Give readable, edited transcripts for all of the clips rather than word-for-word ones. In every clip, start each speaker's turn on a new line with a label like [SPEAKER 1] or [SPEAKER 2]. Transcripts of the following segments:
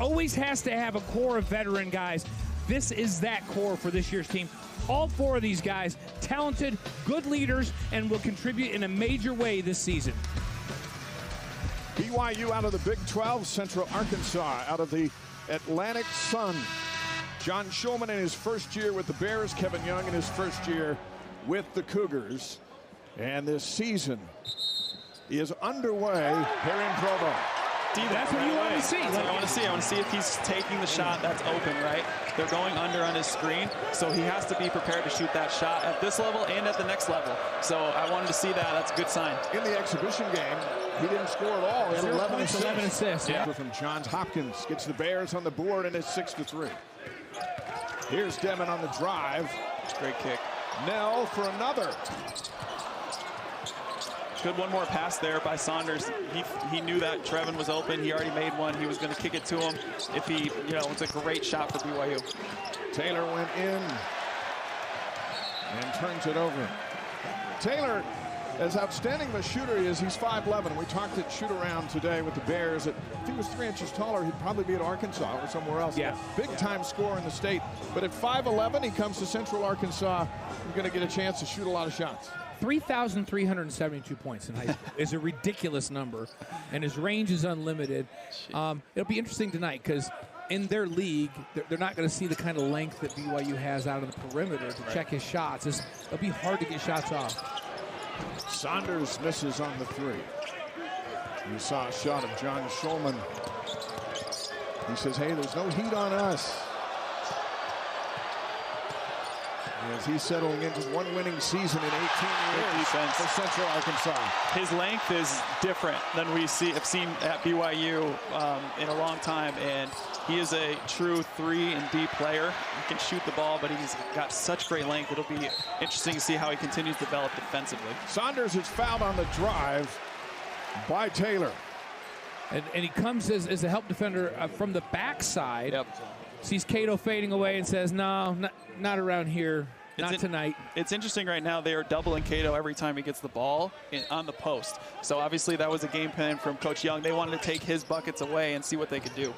[SPEAKER 1] always has to have a core of veteran guys. This is that core for this year's team. All four of these guys, talented, good leaders, and will contribute in a major way this season.
[SPEAKER 2] BYU out of the Big 12, Central Arkansas out of the Atlantic Sun. John Schulman in his first year with the Bears, Kevin Young in his first year with the Cougars. And this season is underway here in Provo.
[SPEAKER 1] That's what you want to see.
[SPEAKER 3] That's what I want to see. I want to see if he's taking the shot that's open, right? They're going under on his screen, so he has to be prepared to shoot that shot at this level and at the next level. So I wanted to see that. That's a good sign.
[SPEAKER 2] In the exhibition game, he didn't score at all. He had 11
[SPEAKER 1] assists.
[SPEAKER 2] Yeah. From Johns Hopkins gets the Bears on the board, and it's 6-3. Here's Demon on the drive.
[SPEAKER 3] Great kick.
[SPEAKER 2] Nell for another.
[SPEAKER 3] Good one more pass there by Saunders. He knew that Trevin was open. He already made one. He was going to kick it to him. If he, it's a great shot for BYU.
[SPEAKER 2] Taylor went in and turns it over. Taylor, as outstanding of a shooter he is, he's 5'11". We talked at shoot around today with the Bears. If he was 3 inches taller, he'd probably be at Arkansas or somewhere else.
[SPEAKER 1] Yeah.
[SPEAKER 2] Big time scorer in the state. But at 5'11", he comes to Central Arkansas. You're going to get a chance to shoot a lot of shots.
[SPEAKER 1] 3,372 points in high school is a ridiculous number, and his range is unlimited. It'll be interesting tonight because in their league, they're not going to see the kind of length that BYU has out on the perimeter to check his shots. It'll be hard to get shots off.
[SPEAKER 2] Saunders misses on the three. You saw a shot of John Schulman. He says, hey, there's no heat on us. As he's settling into one winning season in 18 years for Central Arkansas.
[SPEAKER 3] His length is different than we have seen at BYU in a long time, and he is a true 3 and D player. He can shoot the ball, but he's got such great length. It'll be interesting to see how he continues to develop defensively.
[SPEAKER 2] Saunders is fouled on the drive by Taylor.
[SPEAKER 1] And he comes as a help defender from the backside.
[SPEAKER 3] Yep.
[SPEAKER 1] Sees Cato fading away and says, no, not around here. Not tonight.
[SPEAKER 3] It's interesting right now. They are doubling Cato every time he gets the ball on the post. So obviously that was a game plan from Coach Young. They wanted to take his buckets away and see what they could do.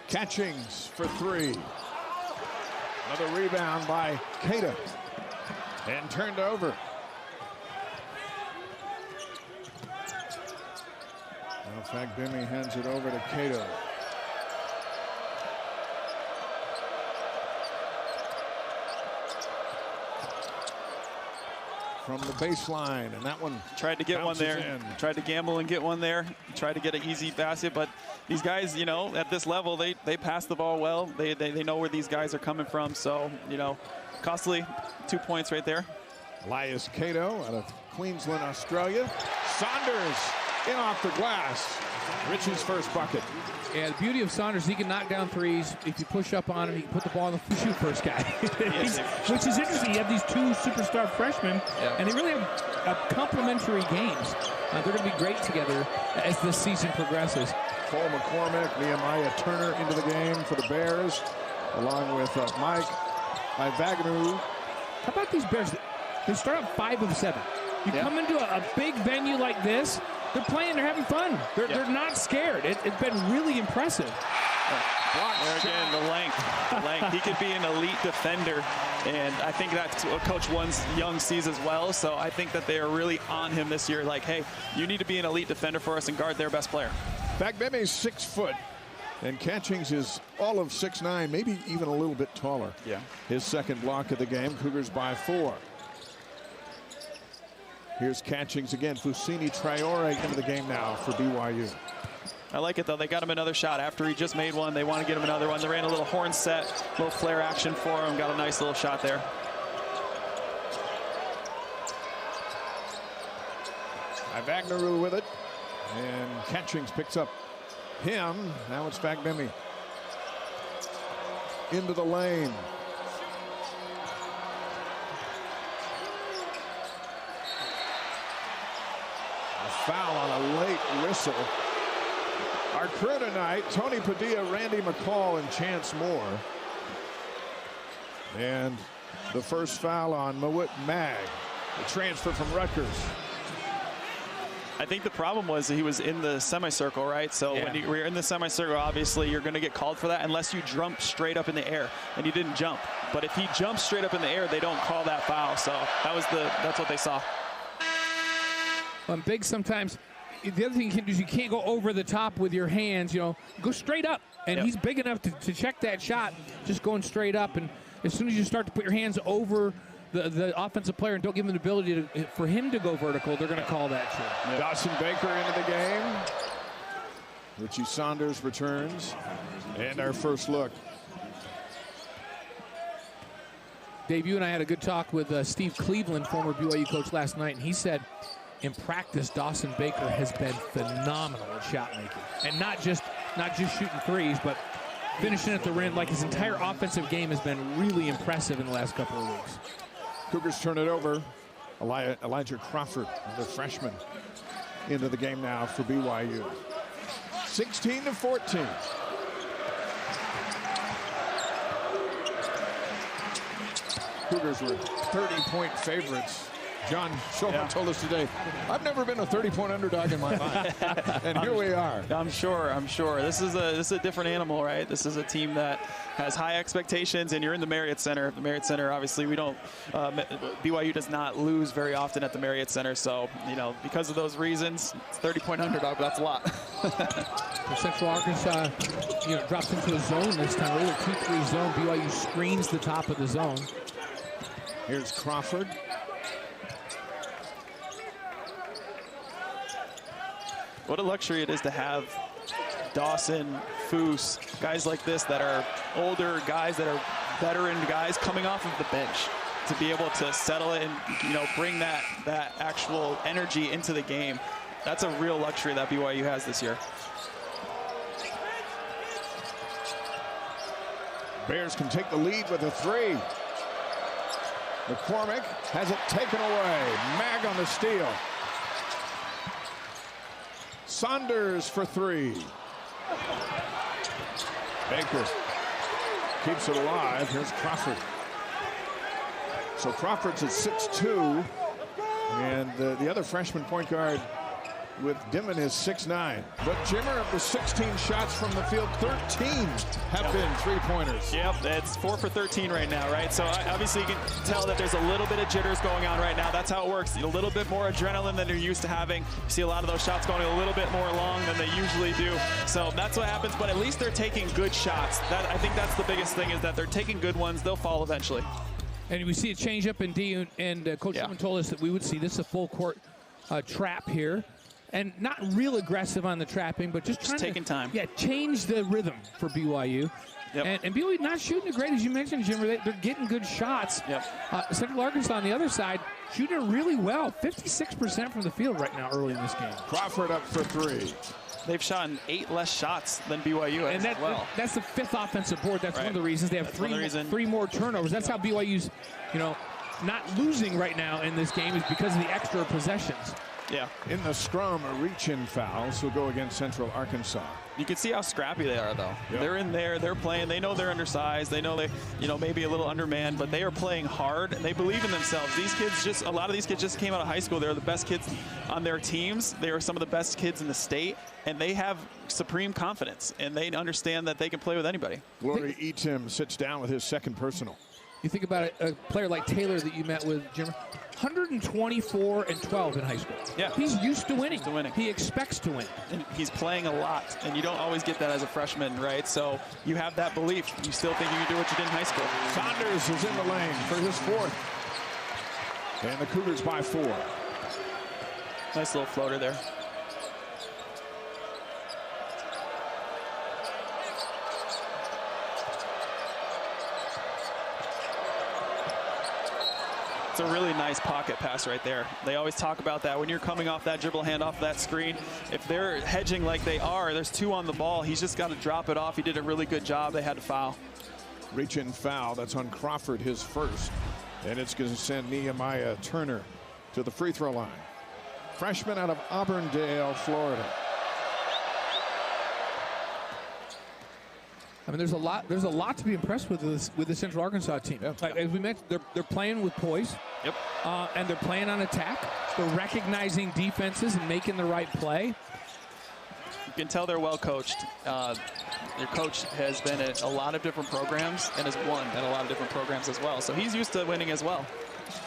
[SPEAKER 2] Catchings for 3. Another rebound by Cato. And turned over. Now Fagbemi hands it over to Cato. From the baseline, and that one
[SPEAKER 3] tried to get one there.
[SPEAKER 2] In.
[SPEAKER 3] Tried to gamble and get one there. Tried to get an easy basket, but these guys, at this level, they pass the ball well. They know where these guys are coming from. So, costly 2 points right there.
[SPEAKER 2] Elias Cato out of Queensland, Australia. Saunders in off the glass. Rich's first bucket.
[SPEAKER 1] Yeah, the beauty of Saunders, he can knock down threes. If you push up on him, he can put the ball on the shoot first guy. Which is interesting. You have these 2 superstar freshmen, and they really have complementary games. They're going to be great together as this season progresses.
[SPEAKER 2] Cole McCormick, Nehemiah Turner into the game for the Bears, along with Mike Ivaganu.
[SPEAKER 1] How about these Bears? They start out 5 of 7. You come into a big venue like this, they're playing, they're having fun. They're not scared. It's been really impressive.
[SPEAKER 3] There again, the length. He could be an elite defender, and I think that's what Coach Young sees as well. So I think that they are really on him this year. Like, hey, you need to be an elite defender for us and guard their best player.
[SPEAKER 2] Fagbemi's 6 foot, and Catchings is all of 6'9", maybe even a little bit taller.
[SPEAKER 3] Yeah.
[SPEAKER 2] His second block of the game, Cougars by 4. Here's Catchings again. Fusini Traore into the game now for BYU.
[SPEAKER 3] I like it, though. They got him another shot. After he just made one, they want to get him another one. They ran a little horn set, little flare action for him. Got a nice little shot there.
[SPEAKER 2] Ivagnaru with it. And Catchings picks up him. Now it's Fagbemi. Into the lane. Foul on a late whistle. Our crew tonight, Tony Padilla, Randy McCall, and Chance Moore. And the first foul on Mawit Mag, the transfer from Rutgers.
[SPEAKER 3] I think the problem was that he was in the semicircle, right? So when you're in the semicircle, obviously you're going to get called for that unless you jump straight up in the air, and he didn't jump. But if he jumps straight up in the air, they don't call that foul. So that's what they saw.
[SPEAKER 1] Well, big sometimes. The other thing you can do is you can't go over the top with your hands. You know, go straight up. And he's big enough to check that shot, just going straight up. And as soon as you start to put your hands over the offensive player and don't give him the ability for him to go vertical, they're going to call that too.
[SPEAKER 2] Dawson Baker into the game. Richie Saunders returns. And our first look.
[SPEAKER 1] Dave, you and I had a good talk with Steve Cleveland, former BYU coach, last night, and he said in practice Dawson Baker has been phenomenal at shot making. And not just shooting threes, but finishing at the rim. Like, his entire offensive game has been really impressive in the last couple of weeks.
[SPEAKER 2] Cougars turn it over. Elijah Crawford, the freshman, into the game now for BYU. 16-14. Cougars were 30-point favorites. John Shulman told us today, I've never been a 30-point underdog in my life. And here we are.
[SPEAKER 3] I'm sure. This is a different animal, right? This is a team that has high expectations, and you're in the Marriott Center. The Marriott Center, obviously, BYU does not lose very often at the Marriott Center. So, because of those reasons, it's 30-point underdog, but that's a lot.
[SPEAKER 1] Central Arkansas, drops into a zone this time. Really a 2-3 zone. BYU screens the top of the zone.
[SPEAKER 2] Here's Crawford.
[SPEAKER 3] What a luxury it is to have Dawson, Foose, guys like this that are older guys, that are veteran guys coming off of the bench, to be able to settle it and bring that actual energy into the game. That's a real luxury that BYU has this year.
[SPEAKER 2] Bears can take the lead with a three. McCormick has it taken away. Mag on the steal. Saunders for three. Baker keeps it alive. Here's Crawford. So Crawford's at 6'2", and the other freshman point guard with Dimon is 6'9". But Jimmer, of the 16 shots from the field, 13 have been three-pointers.
[SPEAKER 3] Yep, it's 4 for 13 right now, right? So obviously you can tell that there's a little bit of jitters going on right now. That's how it works. A little bit more adrenaline than you're used to having. You see a lot of those shots going a little bit more long than they usually do. So that's what happens, but at least they're taking good shots. I think that's the biggest thing, is that they're taking good ones. They'll fall eventually.
[SPEAKER 1] And we see a change up in D, and Coach Sherman told us that we would see this a full court trap here. And not real aggressive on the trapping, but just
[SPEAKER 3] taking time.
[SPEAKER 1] Yeah, change the rhythm for BYU. Yep. And BYU not shooting it great, as you mentioned, Jimmer. They're getting good shots.
[SPEAKER 3] Yep.
[SPEAKER 1] Central Arkansas on the other side shooting it really well. 56% from the field right now early in this game.
[SPEAKER 2] Crawford up for three.
[SPEAKER 3] They've shot 8 less shots than BYU
[SPEAKER 1] and
[SPEAKER 3] as well.
[SPEAKER 1] That's the 5th offensive board. That's one of the reasons. They have three more turnovers. That's how BYU's, not losing right now in this game, is because of the extra possessions.
[SPEAKER 3] Yeah.
[SPEAKER 2] In the scrum, a reach-in foul, so go against Central Arkansas.
[SPEAKER 3] You can see how scrappy they are, though. Yep. They're in there, they're playing. They know they're undersized. They know they, maybe a little undermanned, but they are playing hard, and they believe in themselves. These kids a lot of these kids just came out of high school. They're the best kids on their teams. They are some of the best kids in the state, and they have supreme confidence, and they understand that they can play with anybody.
[SPEAKER 2] Glory Eatim sits down with his second personal.
[SPEAKER 1] You think about a player like Taylor that you met with, Jimmer. 124 and 12 in high school.
[SPEAKER 3] Yeah.
[SPEAKER 1] He's used to winning.
[SPEAKER 3] He
[SPEAKER 1] expects to win.
[SPEAKER 3] And he's playing a lot, and you don't always get that as a freshman, right? So you have that belief. You still think you can do what you did in high school.
[SPEAKER 2] Saunders is in the lane for his fourth. And the Cougars by 4.
[SPEAKER 3] Nice little floater there. It's a really nice pocket pass right there. They always talk about that. When you're coming off that dribble hand off that screen, if they're hedging like they are, there's 2 on the ball. He's just got to drop it off. He did a really good job. They had to foul.
[SPEAKER 2] Reach-in foul. That's on Crawford, his first. And it's going to send Nehemiah Turner to the free throw line. Freshman out of Auburndale, Florida.
[SPEAKER 1] I mean, there's a lot to be impressed with the Central Arkansas team.
[SPEAKER 2] Yeah.
[SPEAKER 1] Like, as we mentioned, they're playing with poise.
[SPEAKER 3] Yep.
[SPEAKER 1] And they're playing on attack. They're recognizing defenses and making the right play.
[SPEAKER 3] You can tell they're well coached. Their coach has been at a lot of different programs and has won at a lot of different programs as well. So he's used to winning as well.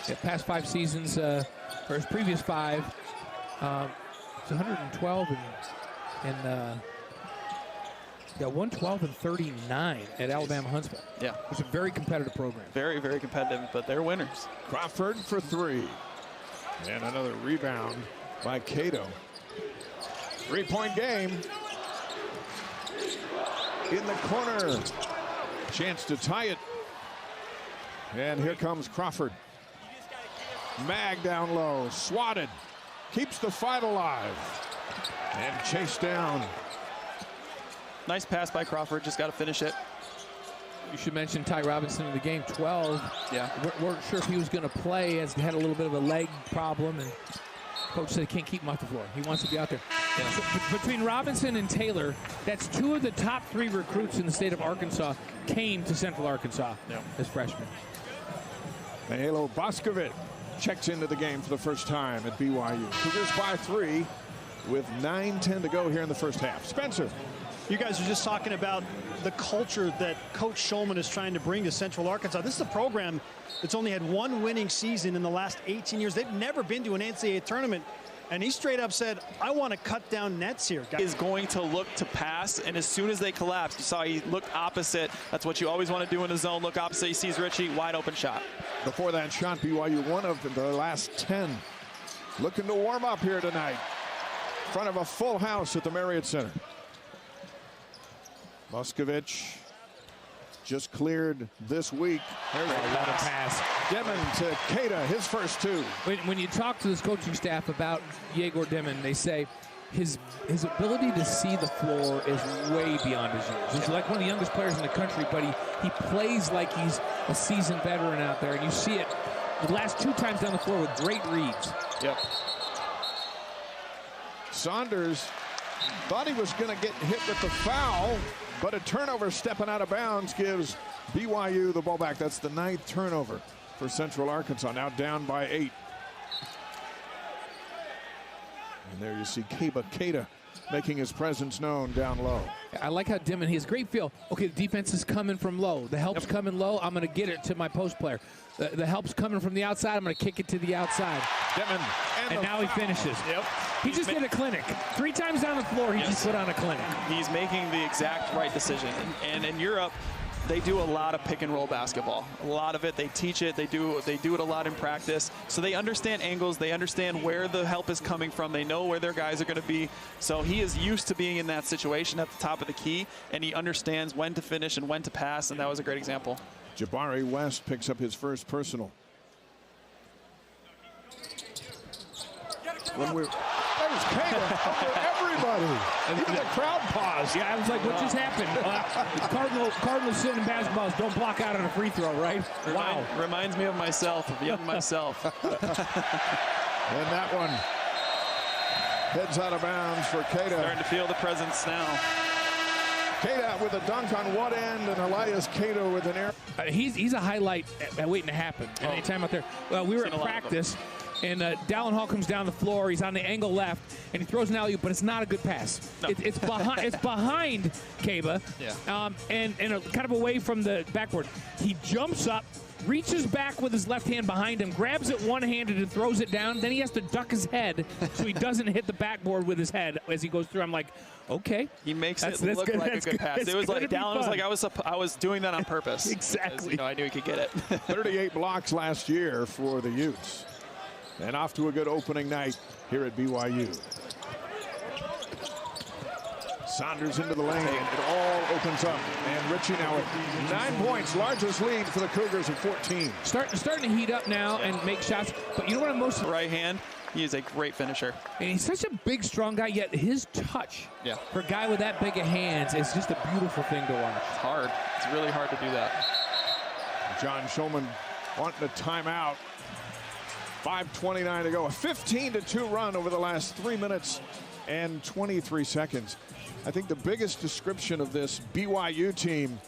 [SPEAKER 1] Yeah, past 5 seasons, or his previous 5, it's 112 and 112 and 39 at Alabama Huntsville.
[SPEAKER 3] Yeah.
[SPEAKER 1] It's a very competitive program.
[SPEAKER 3] Very, very competitive, but they're winners.
[SPEAKER 2] Crawford for 3. And another rebound by Cato. 3-point game. In the corner. Chance to tie it. And here comes Crawford. Mag down low. Swatted. Keeps the fight alive. And chased down.
[SPEAKER 3] Nice pass by Crawford. Just got to finish it.
[SPEAKER 1] You should mention Ty Robinson in the game. 12.
[SPEAKER 3] Yeah.
[SPEAKER 1] Weren't sure if he was going to play, as he had a little bit of a leg problem, and coach said he can't keep him off the floor. He wants to be out there. Yeah. So between Robinson and Taylor, that's 2 of the top 3 recruits in the state of Arkansas came to Central Arkansas as freshmen.
[SPEAKER 2] Mahalo Boskovic checks into the game for the first time at BYU. Cougars by 3 with 9:10 to go here in the first half. Spencer.
[SPEAKER 4] You guys are just talking about the culture that Coach Schulman is trying to bring to Central Arkansas. This is a program that's only had 1 winning season in the last 18 years. They've never been to an NCAA tournament. And he straight up said, I want to cut down nets here.
[SPEAKER 3] Is going to look to pass, and as soon as they collapse, you saw he looked opposite. That's what you always want to do in a zone. Look opposite. He sees Richie, wide open shot.
[SPEAKER 2] Before that shot, BYU 1 of the last 10. Looking to warm up here tonight. In front of a full house at the Marriott Center. Boskovic just cleared this week.
[SPEAKER 1] There's a lot of pass.
[SPEAKER 2] Demon to Keita, his first 2.
[SPEAKER 1] When you talk to this coaching staff about Yegor Demon, they say his ability to see the floor is way beyond his years. He's like one of the youngest players in the country, but he plays like he's a seasoned veteran out there, and you see it the last 2 times down the floor with great reads.
[SPEAKER 3] Yep.
[SPEAKER 2] Saunders thought he was going to get hit with the foul, but a turnover stepping out of bounds gives BYU the ball back. That's the 9th turnover for Central Arkansas, now down by 8. And there you see Keita making his presence known down low.
[SPEAKER 1] I like how Demon, he has great feel. Okay, the defense is coming from low. The help's coming low. I'm going to get it to my post player. The help's coming from the outside. I'm going to kick it to the outside.
[SPEAKER 2] Demon,
[SPEAKER 1] and now he finishes.
[SPEAKER 3] Yep.
[SPEAKER 1] He just did a clinic. 3 times down the floor, he just put on a clinic.
[SPEAKER 3] He's making the exact right decision. And in Europe, they do a lot of pick and roll basketball. A lot of it, they teach it. They do it a lot in practice. So they understand angles. They understand where the help is coming from. They know where their guys are going to be. So he is used to being in that situation at the top of the key, and he understands when to finish and when to pass, and that was a great example.
[SPEAKER 2] Jabari West picks up his first personal. There's Keita over everybody. Even the crowd paused.
[SPEAKER 1] Yeah, I was like, what just happened? Cardinals sitting in basketballs don't block out on a free throw, right? Wow.
[SPEAKER 3] Reminds me of myself, of young myself.
[SPEAKER 2] And that one heads out of bounds for Keita.
[SPEAKER 3] Starting to feel the presence now.
[SPEAKER 2] Keita with a dunk on one end, and Elias Cato with an air.
[SPEAKER 1] He's a highlight waiting to happen at any time out there. We were at practice, and Dallin Hall comes down the floor. He's on the angle left, and he throws an alley-oop, but it's not a good pass. No. It's behind Kaba, and kind of away from the backboard. He jumps up, reaches back with his left hand behind him, grabs it one-handed and throws it down. Then he has to duck his head so he doesn't hit the backboard with his head as he goes through. I'm like, okay.
[SPEAKER 3] He makes it look like a good pass. It was like Dallin was like, I was doing that on purpose.
[SPEAKER 1] Exactly.
[SPEAKER 3] I knew he could get it.
[SPEAKER 2] 38 blocks last year for the Utes. And off to a good opening night here at BYU. Saunders into the lane, and it all opens up. And Richie now with 9 points, largest lead for the Cougars at 14.
[SPEAKER 1] Starting to heat up now and make shots. But you know what I'm most...
[SPEAKER 3] Right hand, he is a great finisher.
[SPEAKER 1] And he's such a big, strong guy, yet his touch for a guy with that big of hands is just a beautiful thing to watch.
[SPEAKER 3] It's hard. It's really hard to do that.
[SPEAKER 2] John Shulman wanting a timeout. 5:29 to go. A 15-2 run over the last 3 minutes and 23 seconds. I think the biggest description of this BYU team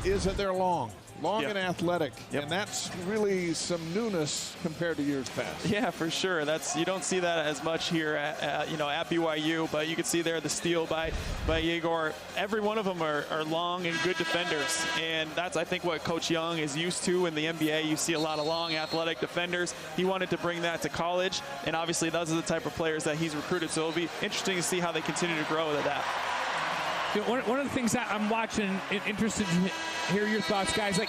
[SPEAKER 2] is that they're long and athletic, and that's really some newness compared to years past.
[SPEAKER 3] Yeah, for sure. You don't see that as much here at BYU, but you can see there the steal by Yegor. Every one of them are long and good defenders, and that's, I think, what Coach Young is used to in the NBA. You see a lot of long, athletic defenders. He wanted to bring that to college, and obviously those are the type of players that he's recruited, so it'll be interesting to see how they continue to grow with that.
[SPEAKER 1] You know, one of the things that I'm watching and interested to hear your thoughts, guys, like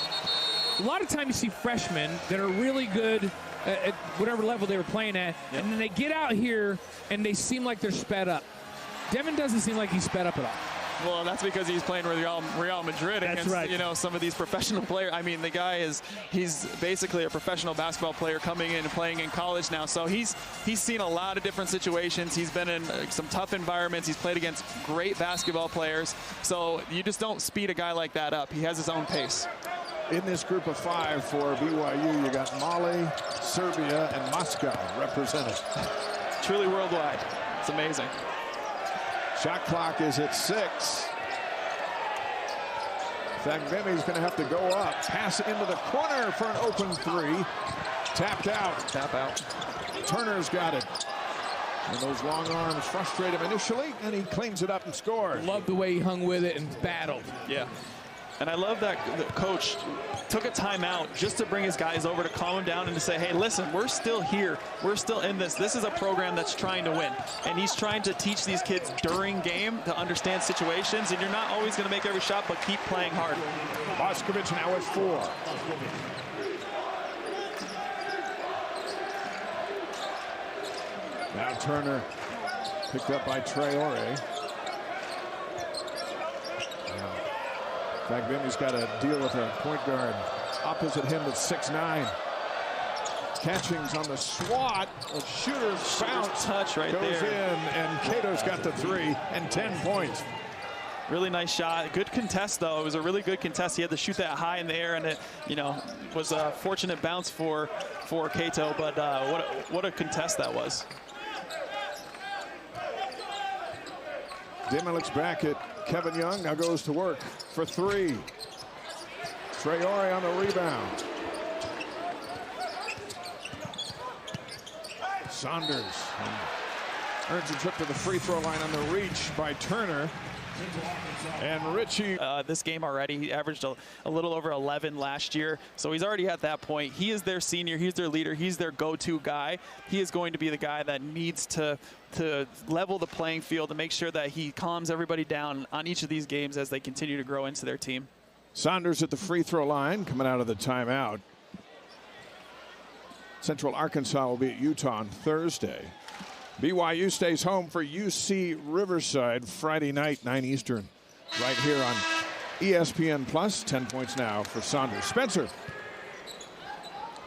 [SPEAKER 1] a lot of times you see freshmen that are really good at whatever level they were playing at, and then they get out here and they seem like they're sped up. Devin doesn't seem like he's sped up at all.
[SPEAKER 3] Well, that's because he's playing with Real Madrid
[SPEAKER 4] That's
[SPEAKER 3] against
[SPEAKER 4] right.
[SPEAKER 3] Some of these professional players. I mean, the guy he's basically a professional basketball player coming in and playing in college now. So he's seen a lot of different situations. He's been in some tough environments. He's played against great basketball players. So you just don't speed a guy like that up. He has his own pace.
[SPEAKER 2] In this group of 5 for BYU, you got Mali, Serbia, and Moscow represented.
[SPEAKER 3] Truly worldwide. It's amazing.
[SPEAKER 2] Shot clock is at 6. Fagbemi's going to have to go up. Pass into the corner for an open 3. Tapped out.
[SPEAKER 3] Tap out.
[SPEAKER 2] Turner's got it. And those long arms frustrate him initially, and he cleans it up and scores.
[SPEAKER 1] Love the way he hung with it and battled.
[SPEAKER 3] Yeah. And I love that the coach took a timeout just to bring his guys over to calm him down and to say, hey, listen, we're still here. We're still in this. This is a program that's trying to win. And he's trying to teach these kids during game to understand situations. And you're not always going to make every shot, but keep playing hard.
[SPEAKER 2] Boscovich now at 4. Now Turner picked up by Traore. Fagbemi's got to deal with a point guard opposite him at 6'9". Catchings on the swat. A shooter's bounce
[SPEAKER 3] touch right
[SPEAKER 2] goes
[SPEAKER 3] there.
[SPEAKER 2] in, and Cato's got the 3 and 10 points.
[SPEAKER 3] Really nice shot. Good contest, though. It was a really good contest. He had to shoot that high in the air, and it, was a fortunate bounce for Cato. But what a contest that was.
[SPEAKER 2] Dimon looks back at Kevin Young, now goes to work for 3. Traore on the rebound. Saunders earns a trip to the free throw line on the reach by Turner. And Richie.
[SPEAKER 3] This game already, he averaged a little over 11 last year, so he's already at that point. He is their senior, he's their leader, he's their go-to guy. He is going to be the guy that needs to level the playing field to make sure that he calms everybody down on each of these games as they continue to grow into their team.
[SPEAKER 2] Saunders at the free throw line coming out of the timeout. Central Arkansas will be at Utah on Thursday. BYU stays home for UC Riverside Friday night, 9 Eastern, right here on ESPN Plus. 10 points now for Saunders. Spencer.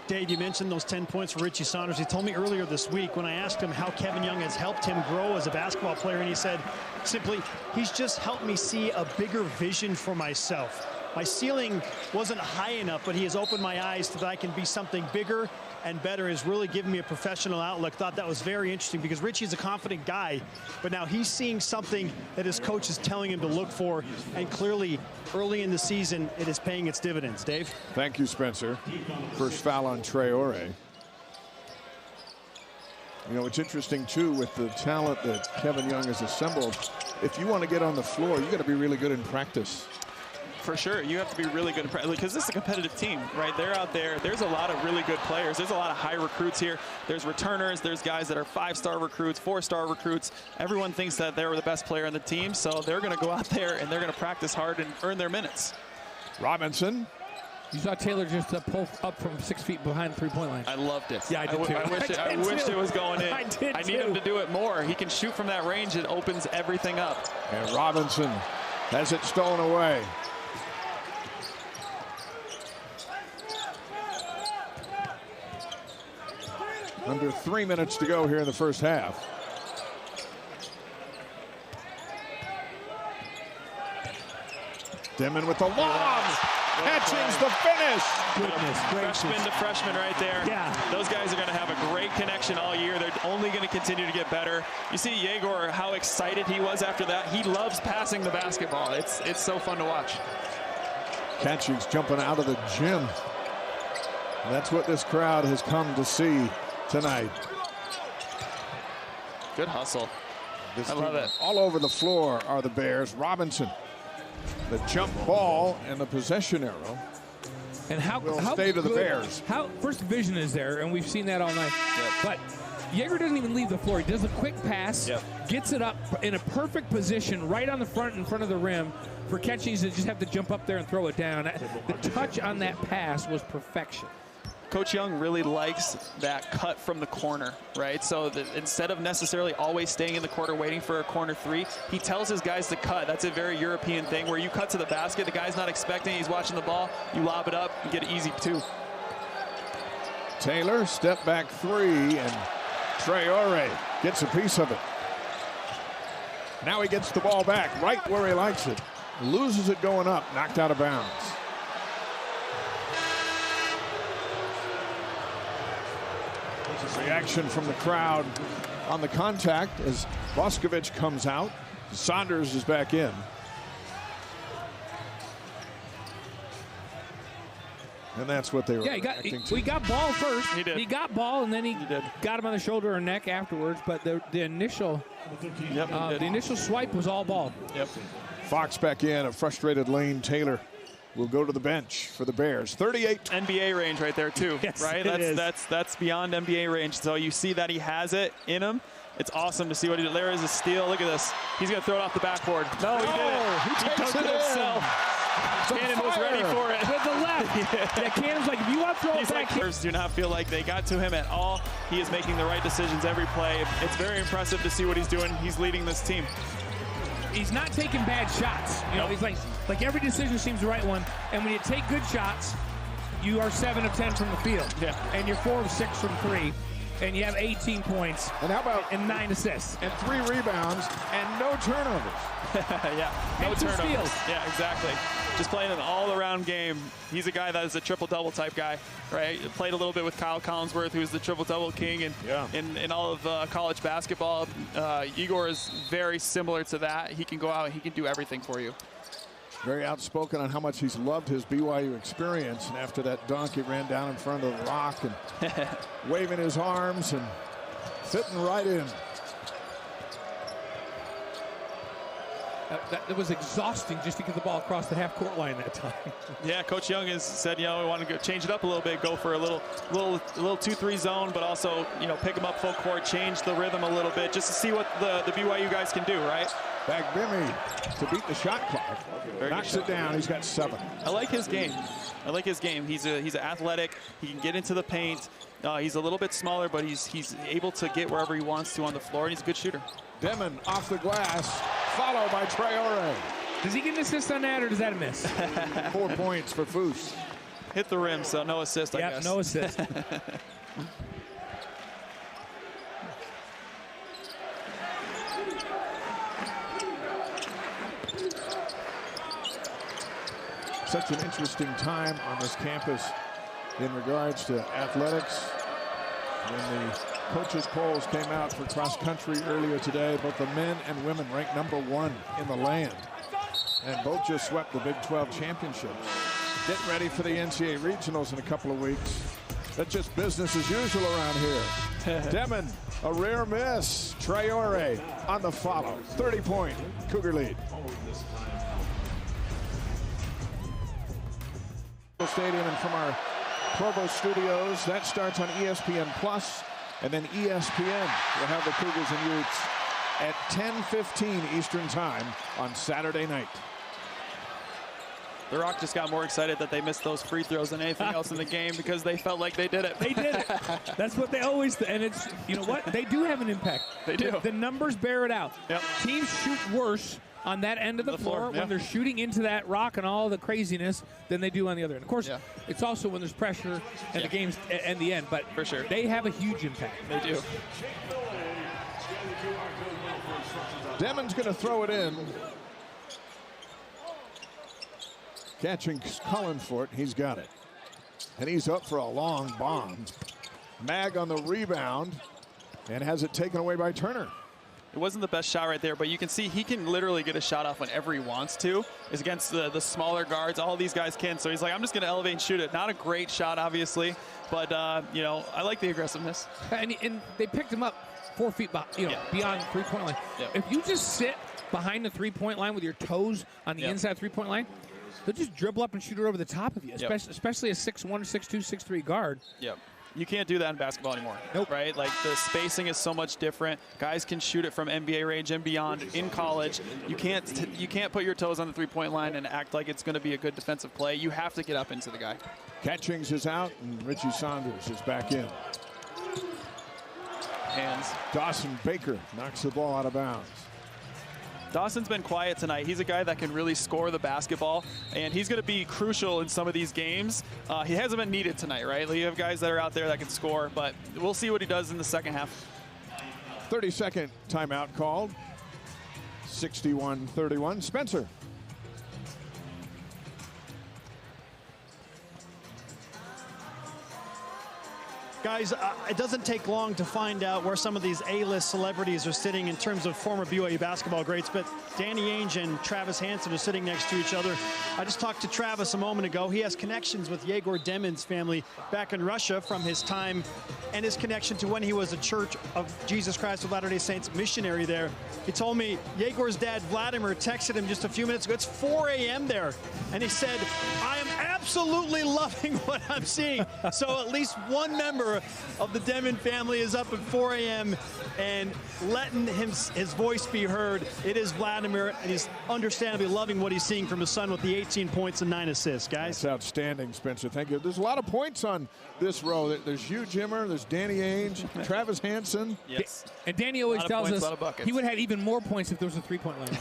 [SPEAKER 4] Dave, you mentioned those 10 points for Richie Saunders. He told me earlier this week when I asked him how Kevin Young has helped him grow as a basketball player, and he said simply, he's just helped me see a bigger vision for myself. My ceiling wasn't high enough, but he has opened my eyes so that I can be something bigger and better. Has really given me a professional outlook. Thought that was very interesting because Richie's a confident guy, but now he's seeing something that his coach is telling him to look for, and clearly early in the season it is paying its dividends. Dave?
[SPEAKER 2] Thank you, Spencer. First foul on Traore. You know, it's interesting too with the talent that Kevin Young has assembled. If you want to get on the floor, you got to be really good in practice.
[SPEAKER 3] For sure, you have to be really good because this is a competitive team, right? They're out there. There's a lot of really good players. There's a lot of high recruits here. There's returners. There's guys that are 5-star recruits, 4-star recruits. Everyone thinks that they're the best player on the team, so they're going to go out there and they're going to practice hard and earn their minutes.
[SPEAKER 2] Robinson.
[SPEAKER 1] You saw Taylor just pull up from 6 feet behind the three-point line.
[SPEAKER 3] I loved it.
[SPEAKER 1] Yeah, I did too.
[SPEAKER 3] I wish it was going in.
[SPEAKER 1] I
[SPEAKER 3] need him to do it more. He can shoot from that range. It opens everything up.
[SPEAKER 2] And Robinson has it stolen away. Under 3 minutes to go here in the first half. Dimon with the lob. Catching's the finish.
[SPEAKER 1] Goodness gracious.
[SPEAKER 3] Freshman to freshman right there.
[SPEAKER 1] Yeah.
[SPEAKER 3] Those guys are going to have a great connection all year. They're only going to continue to get better. You see Yegor, how excited he was after that. He loves passing the basketball. It's so fun to watch.
[SPEAKER 2] Catching's jumping out of the gym. That's what this crowd has come to see tonight.
[SPEAKER 3] Good hustle. I love it.
[SPEAKER 2] All over the floor are the Bears. Robinson, the jump ball and the possession arrow.
[SPEAKER 1] And how
[SPEAKER 2] stay to the
[SPEAKER 1] good-
[SPEAKER 2] Bears.
[SPEAKER 1] How first vision is there, and we've seen that all night. But Yegor doesn't even leave the floor. He does a quick pass, gets it up in a perfect position right on the front, in front of the rim, for Catchings to just have to jump up there and throw it down. The touch on that pass was perfection.
[SPEAKER 3] Coach Young really likes that cut from the corner, right? So instead of necessarily always staying in the corner waiting for a corner three, he tells his guys to cut. That's a very European thing where you cut to the basket, the guy's not expecting, he's watching the ball, you lob it up, you get it easy too.
[SPEAKER 2] Taylor, step back three, and Traore gets a piece of it. Now he gets the ball back right where he likes it. Loses it going up, knocked out of bounds. Reaction from the crowd on the contact as Boscovich comes out. Saunders is back in. And that's what they were reacting to.
[SPEAKER 1] We got ball first.
[SPEAKER 3] He did.
[SPEAKER 1] He got ball, and then he got him on the shoulder or neck afterwards. But the initial swipe was all ball.
[SPEAKER 3] Yep.
[SPEAKER 2] Fox back in, a frustrated Lane Taylor will go to the bench for the Bears. 38.
[SPEAKER 3] NBA range right there too,
[SPEAKER 1] yes,
[SPEAKER 3] right? That's beyond NBA range. So you see that he has it in him. It's awesome to see what he did. There is a steal. Look at this. He's going to throw it off the backboard. No, he didn't.
[SPEAKER 2] He takes
[SPEAKER 3] took
[SPEAKER 2] it
[SPEAKER 3] himself. Cannon was ready for it.
[SPEAKER 1] With the left. Yeah, Cannon's like, if you want to throw it back.
[SPEAKER 3] Players do not feel like they got to him at all. He is making the right decisions every play. It's very impressive to see what he's doing. He's leading this team.
[SPEAKER 1] He's not taking bad shots. You know, he's like every decision seems the right one. And when you take good shots, you are 7 of 10 from the field.
[SPEAKER 3] Yeah.
[SPEAKER 1] And you're 4 of 6 from 3. And you have 18 points.
[SPEAKER 2] And how about
[SPEAKER 1] and 9 assists.
[SPEAKER 2] and 3 rebounds and no turnovers.
[SPEAKER 3] Yeah, no
[SPEAKER 1] And 2
[SPEAKER 3] turnovers.
[SPEAKER 1] steals.
[SPEAKER 3] Yeah, exactly. Just playing an all-around game. He's a guy that is a triple-double type guy, right? Played a little bit with Kyle Collinsworth, who's the triple-double king in all of college basketball. Igor is very similar to that. He can go out, he can do everything for you.
[SPEAKER 2] Very outspoken on how much he's loved his BYU experience. And after that dunk, he ran down in front of the rock and waving his arms and fitting right in.
[SPEAKER 1] That was exhausting just to get the ball across the half-court line that time.
[SPEAKER 3] Yeah, Coach Young has said, we want to change it up a little bit, go for a little 2-3 zone, but also, pick them up full court, change the rhythm a little bit, just to see what the BYU guys can do, right?
[SPEAKER 2] Bagbimi to beat the shot clock. Knocks it down. He's got 7.
[SPEAKER 3] I like his game. He's athletic. He can get into the paint. He's a little bit smaller, but he's able to get wherever he wants to on the floor, and he's a good shooter.
[SPEAKER 2] Demon off the glass, followed by Traore.
[SPEAKER 1] Does he get an assist on that, or does that a miss?
[SPEAKER 2] 4 points for Foose.
[SPEAKER 3] Hit the rim, so no assist, I guess.
[SPEAKER 1] Yep, no assist.
[SPEAKER 2] Such an interesting time on this campus in regards to athletics. When the coaches' polls came out for cross country earlier today, both the men and women ranked #1 in the land. And both just swept the Big 12 championships. Getting ready for the NCAA regionals in a couple of weeks. That's just business as usual around here. Demon, a rare miss. Traore on the follow. 30-point Cougar lead. Stadium and from our Provo studios. That starts on ESPN Plus, and then ESPN will have the Cougars and Utes at 10:15 Eastern Time on Saturday night.
[SPEAKER 3] The Rock just got more excited that they missed those free throws than anything else in the game because they felt like they did it.
[SPEAKER 1] They did it. That's what they always do. And it's, you know what? They do have an impact.
[SPEAKER 3] They do.
[SPEAKER 1] The numbers bear it out.
[SPEAKER 3] Yep.
[SPEAKER 1] Teams shoot worse on that end of the floor when they're shooting into that rock and all the craziness than they do on the other end. Of course, it's also when there's pressure and the game's at the end, but
[SPEAKER 3] for sure,
[SPEAKER 1] they have a huge impact.
[SPEAKER 3] They do.
[SPEAKER 2] Demon's going to throw it in. Catching Cullenfort, he's got it. And he's up for a long bomb. Mag on the rebound and has it taken away by Turner.
[SPEAKER 3] It wasn't the best shot right there, but you can see he can literally get a shot off whenever he wants to. It's against the smaller guards. All these guys can. So he's like, I'm just going to elevate and shoot it. Not a great shot, obviously, but, you know, I like the aggressiveness.
[SPEAKER 1] And they picked him up 4 feet beyond the three-point line.
[SPEAKER 3] Yeah.
[SPEAKER 1] If you just sit behind the three-point line with your toes on the inside three-point line, they'll just dribble up and shoot it over the top of you, especially a 6'1", 6'2", 6'3" guard.
[SPEAKER 3] Yep. You can't do that in basketball anymore, right? Like the spacing is so much different. Guys can shoot it from NBA range and beyond in college. You can't put your toes on the three-point line and act like it's going to be a good defensive play. You have to get up into the guy.
[SPEAKER 2] Catchings is out, and Richie Saunders is back in.
[SPEAKER 3] Hands.
[SPEAKER 2] Dawson Baker knocks the ball out of bounds.
[SPEAKER 3] Dawson's been quiet tonight. He's a guy that can really score the basketball, and he's going to be crucial in some of these games. He hasn't been needed tonight, right? You have guys that are out there that can score, but we'll see what he does in the second half.
[SPEAKER 2] 30-second timeout called. 61-31. Spencer.
[SPEAKER 4] Guys, it doesn't take long to find out where some of these A-list celebrities are sitting in terms of former BYU basketball greats, but Danny Ainge and Travis Hansen are sitting next to each other. I just talked to Travis a moment ago. He has connections with Yegor Demin's family back in Russia from his time and his connection to when he was a Church of Jesus Christ of Latter-day Saints missionary there. He told me Yegor's dad, Vladimir, texted him just a few minutes ago. It's 4 a.m. there, and he said, I am absolutely loving what I'm seeing. So at least one member of the Demin family is up at 4 a.m. and letting his voice be heard. It is Vladimir, and he's understandably loving what he's seeing from his son with the 18 points and 9 assists, guys.
[SPEAKER 2] That's outstanding, Spencer. Thank you. There's a lot of points on this row. There's Hugh Jimmer, there's Danny Ainge, Travis Hansen.
[SPEAKER 3] Yes.
[SPEAKER 1] And Danny always tells
[SPEAKER 3] points,
[SPEAKER 1] us he would have had even more points if there was a three-point line.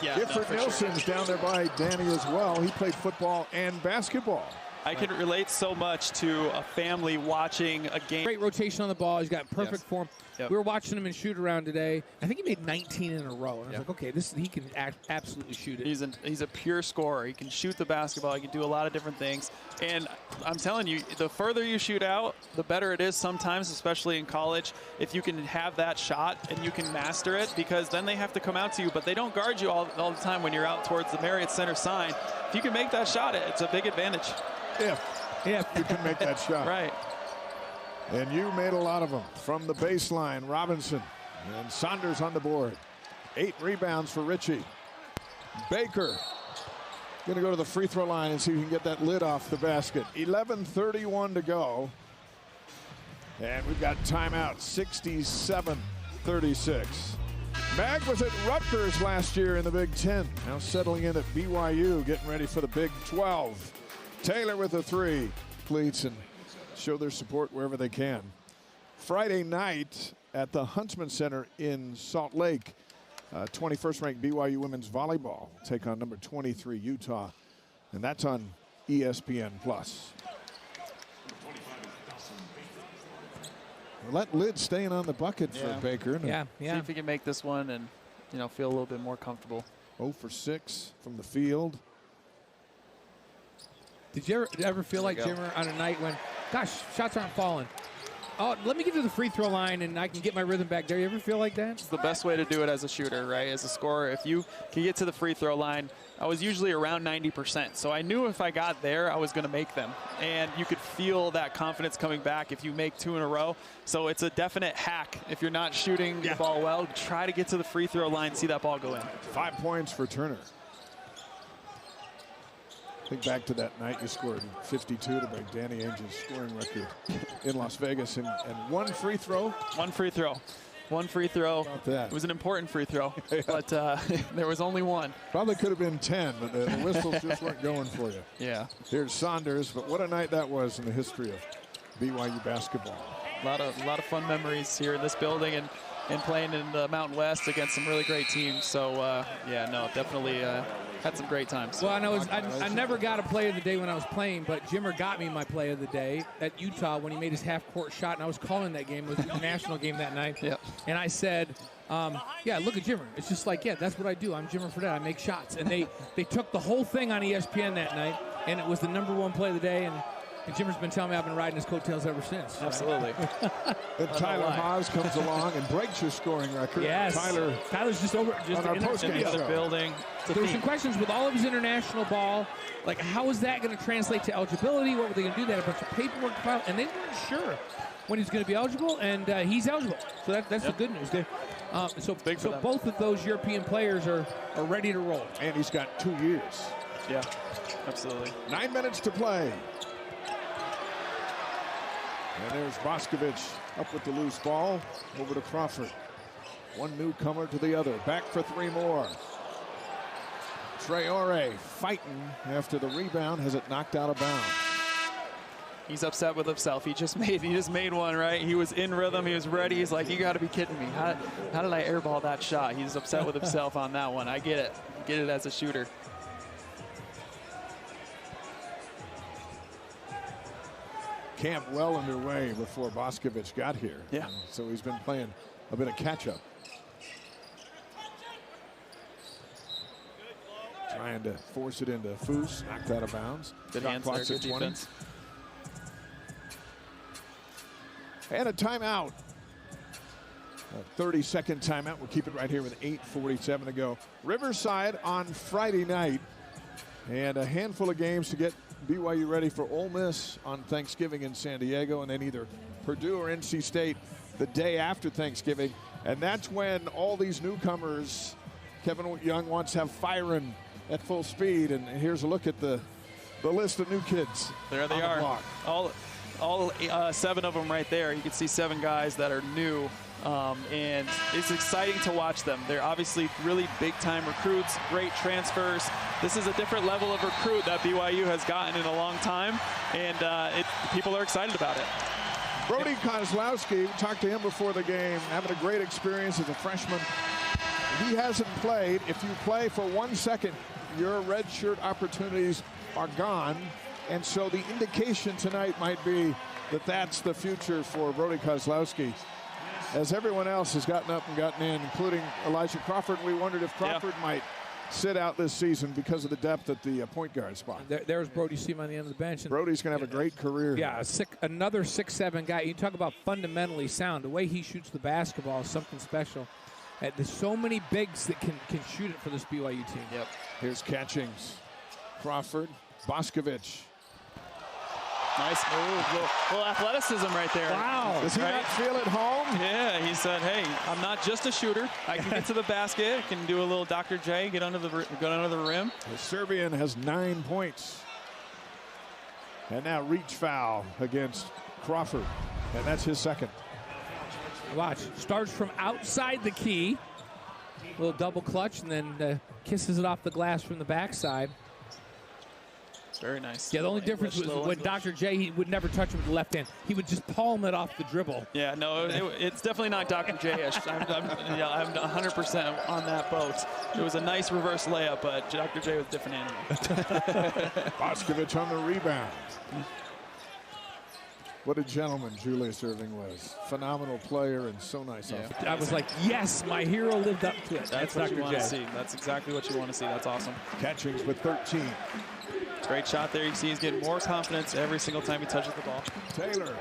[SPEAKER 3] Yeah,
[SPEAKER 2] Gifford Nilsson's down there by Danny as well. He played football and basketball.
[SPEAKER 3] I can relate so much to a family watching a game.
[SPEAKER 1] Great rotation on the ball. He's got perfect form.
[SPEAKER 3] Yep.
[SPEAKER 1] We were watching him in shoot around today. I think he made 19 in a row. And I was like, okay, he can absolutely shoot it.
[SPEAKER 3] He's a pure scorer. He can shoot the basketball. He can do a lot of different things. And I'm telling you, the further you shoot out, the better it is sometimes, especially in college, if you can have that shot and you can master it, because then they have to come out to you, but they don't guard you all the time when you're out towards the Marriott Center sign. If you can make that shot, it's a big advantage.
[SPEAKER 2] If you can make that shot.
[SPEAKER 3] Right.
[SPEAKER 2] And you made a lot of them from the baseline. Robinson and Saunders on the board. 8 rebounds for Richie. Baker going to go to the free throw line and see if he can get that lid off the basket. 11:31 to go. And we've got timeout, 67-36. Mag was at Rutgers last year in the Big Ten. Now settling in at BYU, getting ready for the Big 12. Taylor with a 3. Cleats and show their support wherever they can. Friday night at the Huntsman Center in Salt Lake, 21st ranked BYU women's volleyball take on number 23 Utah, and that's on ESPN+. Well, that lid staying on the bucket for Baker.
[SPEAKER 1] Yeah.
[SPEAKER 3] See if he can make this one and, feel a little bit more comfortable.
[SPEAKER 2] 0 for 6 from the field.
[SPEAKER 1] Did you ever feel like Jimmer on a night when, gosh, shots aren't falling? Oh, let me get to the free throw line and I can get my rhythm back there. You ever feel like that?
[SPEAKER 3] It's the best way to do it as a shooter, right? As a scorer, if you can get to the free throw line, I was usually around 90%. So I knew if I got there, I was going to make them. And you could feel that confidence coming back if you make 2 in a row. So it's a definite hack. If you're not shooting the ball well, try to get to the free throw line, see that ball go in.
[SPEAKER 2] 5 points for Turner. Think back to that night you scored 52 to break Danny Ainge's scoring record in Las Vegas, and 1 free throw.
[SPEAKER 3] 1 free throw. 1 free throw.
[SPEAKER 2] About that.
[SPEAKER 3] It was an important free throw, but there was only 1.
[SPEAKER 2] Probably could have been 10, but the whistles just weren't going for you.
[SPEAKER 3] Yeah.
[SPEAKER 2] Here's Saunders, but what a night that was in the history of BYU basketball.
[SPEAKER 3] A lot of fun memories here in this building and playing in the Mountain West against some really great teams. So, definitely had some great times.
[SPEAKER 1] Well, I never got a play of the day when I was playing, but Jimmer got me my play of the day at Utah when he made his half-court shot, and I was calling that game. It was the national game that night.
[SPEAKER 3] Yep.
[SPEAKER 1] And I said, Yeah, look at Jimmer. It's just like, yeah, that's what I do. I'm Jimmer Fredette. I make shots. And they took the whole thing on ESPN that night, and it was the #1 play of the day. And Jimmer's been telling me I've been riding his coattails ever since. Right?
[SPEAKER 3] Absolutely.
[SPEAKER 2] Then Tyler Haas comes along and breaks your scoring record.
[SPEAKER 1] Yes.
[SPEAKER 2] Tyler's
[SPEAKER 1] just over. Just
[SPEAKER 2] on our postgame
[SPEAKER 3] the other
[SPEAKER 2] show.
[SPEAKER 3] building.
[SPEAKER 1] There were some questions with all of his international ball. Like, how is that going to translate to eligibility? What were they going to do? They had a bunch of paperwork to file, and they weren't sure when he's going to be eligible, and he's eligible. So that's the good news. So both of those European players are ready to roll.
[SPEAKER 2] And he's got 2 years.
[SPEAKER 3] Yeah, absolutely.
[SPEAKER 2] 9 minutes to play. And there's Boscovich up with the loose ball. Over to Crawford. One newcomer to the other. Back for 3 more. Traore fighting after the rebound. Has it knocked out of bounds.
[SPEAKER 3] He's upset with himself. He just made one, right? He was in rhythm. He was ready. He's like, you got to be kidding me. How did I airball that shot? He's upset with himself on that one. I get it. Get it as a shooter.
[SPEAKER 2] Camp well underway before Boscovich got here.
[SPEAKER 3] Yeah.
[SPEAKER 2] So he's been playing a bit of catch-up. Trying to force it into Foose. Knocked out of bounds.
[SPEAKER 3] Good hands there. Good defense.
[SPEAKER 2] And a timeout. A 30-second timeout. We'll keep it right here with 8:47 to go. Riverside on Friday night. And a handful of games to get BYU ready for Ole Miss on Thanksgiving in San Diego, and then either Purdue or NC State the day after Thanksgiving. And that's when all these newcomers, Kevin Young wants to have firing at full speed. And here's a look at the list of new kids.
[SPEAKER 3] There they are. All 7 of them right there. You can see 7 guys that are new. And it's exciting to watch them. They're obviously really big-time recruits, great transfers. This is a different level of recruit that BYU has gotten in a long time, and people are excited about it.
[SPEAKER 2] Brody Kozlowski, we talked to him before the game, having a great experience as a freshman. He hasn't played. If you play for 1 second, your redshirt opportunities are gone. And so the indication tonight might be that that's the future for Brody Kozlowski. As everyone else has gotten up and gotten in, including Elijah Crawford. We wondered if Crawford might sit out this season because of the depth at the point guard spot.
[SPEAKER 1] There's Brody Seam on the end of the bench. And
[SPEAKER 2] Brody's going to have a great career.
[SPEAKER 1] Yeah, another 6'7" guy. You talk about fundamentally sound. The way he shoots the basketball is something special. There's so many bigs that can shoot it for this BYU team.
[SPEAKER 3] Yep.
[SPEAKER 2] Here's Catchings. Crawford. Boscovich.
[SPEAKER 3] Nice move. Little athleticism right there.
[SPEAKER 1] Wow.
[SPEAKER 2] Does he not feel at home?
[SPEAKER 3] Yeah, he said, hey, I'm not just a shooter. I can get to the basket. I can do a little Dr. J, get under the rim.
[SPEAKER 2] The Serbian has 9 points. And now reach foul against Crawford. And that's his second.
[SPEAKER 1] Watch. Starts from outside the key. Little double clutch and then kisses it off the glass from the backside.
[SPEAKER 3] Very nice.
[SPEAKER 1] Yeah, the only difference was when Dr. J, he would never touch him with the left hand. He would just palm it off the dribble.
[SPEAKER 3] Yeah, no, it's definitely not Dr. J-ish. I'm 100% on that boat. It was a nice reverse layup, but Dr. J was a different animal.
[SPEAKER 2] Boscovich on the rebound. What a gentleman Julius Irving was. Phenomenal player and so nice.
[SPEAKER 3] Yeah.
[SPEAKER 1] I was like, yes, my hero lived up to it.
[SPEAKER 3] That's what you want to see. That's exactly what you want to see. That's awesome.
[SPEAKER 2] Catchings with 13.
[SPEAKER 3] Great shot there. You can see he's getting more confidence every single time he touches the ball.
[SPEAKER 2] Taylor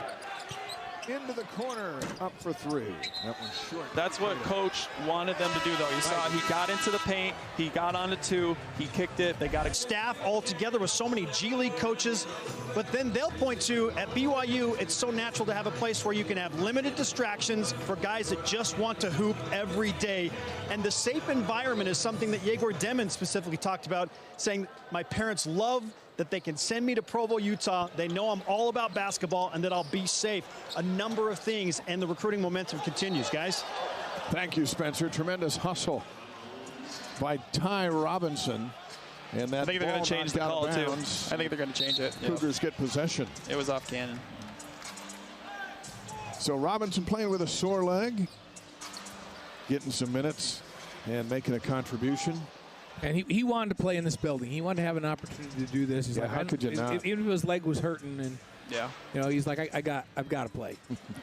[SPEAKER 2] into the corner, up for 3. That one's short.
[SPEAKER 3] That's what Coach wanted them to do, though. You saw he got into the paint, he got onto 2, he kicked it. They got
[SPEAKER 4] Staff all together with so many G League coaches, but then they'll point to, at BYU, it's so natural to have a place where you can have limited distractions for guys that just want to hoop every day. And the safe environment is something that Yegor Demon specifically talked about, saying, my parents love that they can send me to Provo, Utah. They know I'm all about basketball and that I'll be safe. A number of things, and the recruiting momentum continues, guys.
[SPEAKER 2] Thank you, Spencer. Tremendous hustle by Ty Robinson. And that
[SPEAKER 3] I think they're going to change the call, too. I think they're going to change it.
[SPEAKER 2] Cougars get possession.
[SPEAKER 3] It was off cannon.
[SPEAKER 2] So Robinson playing with a sore leg, getting some minutes and making a contribution.
[SPEAKER 1] And he wanted to play in this building. He wanted to have an opportunity to do this. He's like,
[SPEAKER 2] how could you not?
[SPEAKER 1] Even if his leg was hurting, and you know, he's like, I've got to play